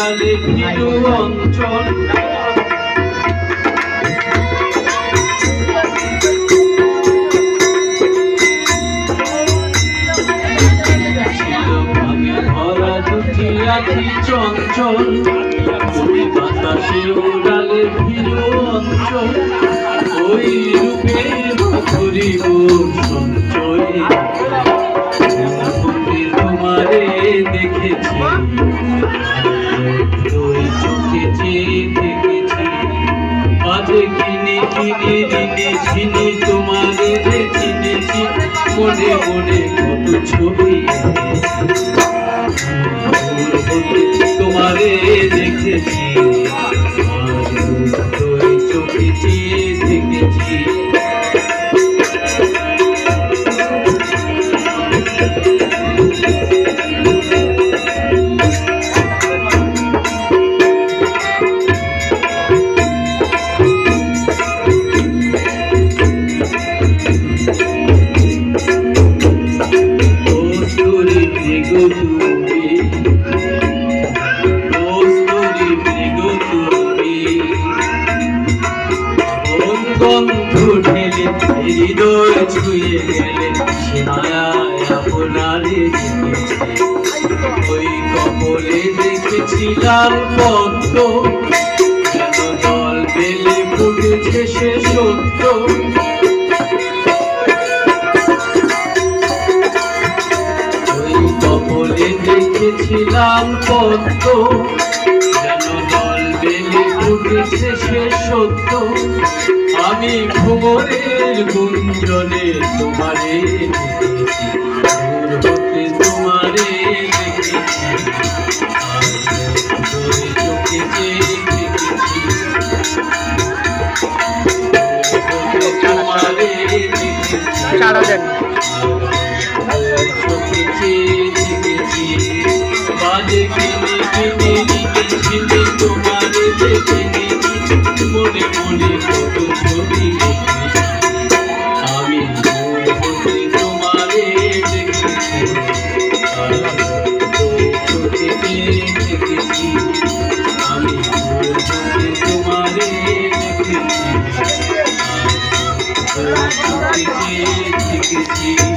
উড়ালে ভিড়ু অঞ্চল আখি চঞ্চল ওই বাতাসে উড়ালে ভিড়ু অঞ্চল ওই রূপে ধরিব সঞ্চয় তোমারে দেখেছি ওই চোখে চেয়ে দেখেছি বাজে কিনে কিনে ঋণে ঝিনি তোমারে চিনেছি মনে মনে কত ছবি তোমারে দেখেছি চোখে চেয়ে দেখেছি হৃদয় ছুঁয়ে গেলে মায়ায় আপনারে ওই কপলে দেখেছিলাম পদ্ম যেন দল বেলে ফুটেছে সে সত্য ওই কপলে দেখেছিলাম পদ্ম যেন দল বেলে ফুটেছে সে সত্য আমি ভ্রমণের গুঞ্জনে তোমারে দেখেছি দূর হতে তোমারে দেখেছি চোখে দেখেছি তোমারে দেখেছি চোখে দেখেছি বাজে কিনে কিনে লিখেছি তোমারে দেখেছি মনে মনে কত ছবি আমি তোমারে দেখেছি চোখে দেখেছি আমি তোমারে দেখেছি দেখেছি